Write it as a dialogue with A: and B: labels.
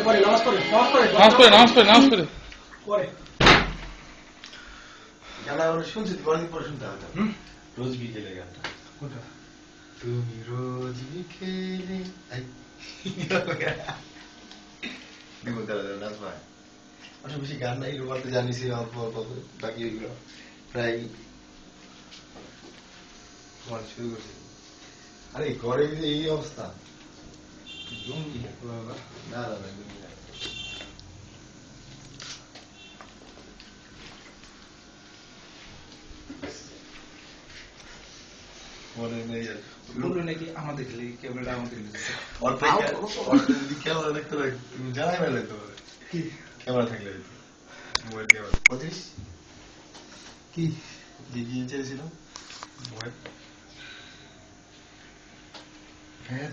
A: পরে নামাজ পড়ে পরে
B: গান আমরা শুনছি অনেকদিন পরে শুনতে হবে রোজ বিকেলে গানটা
A: কোনটা
B: তুমি রোজ বিকেলে দিব দাদা নাচ ভাই অনেক বেশি গান নাই রোমান্তে জানিছি অল্প অল্প বাকি এগুলো প্রায় শুরু করছি আরে ঘরে যদি এই অবস্থা জঙ্গি না না না জঙ্গি না মনে নেই
C: বললো নাকি আমাদের খেলে ক্যামেরা আমাদের
B: যদি ক্যামেরা দেখতে পাই তুমি জানাই না লাগতে পারে ক্যামেরা থাকলে মোবাইল ক্যামেরা 35 কি কি চেয়েছিলাম মোবাইল হ্যাঁ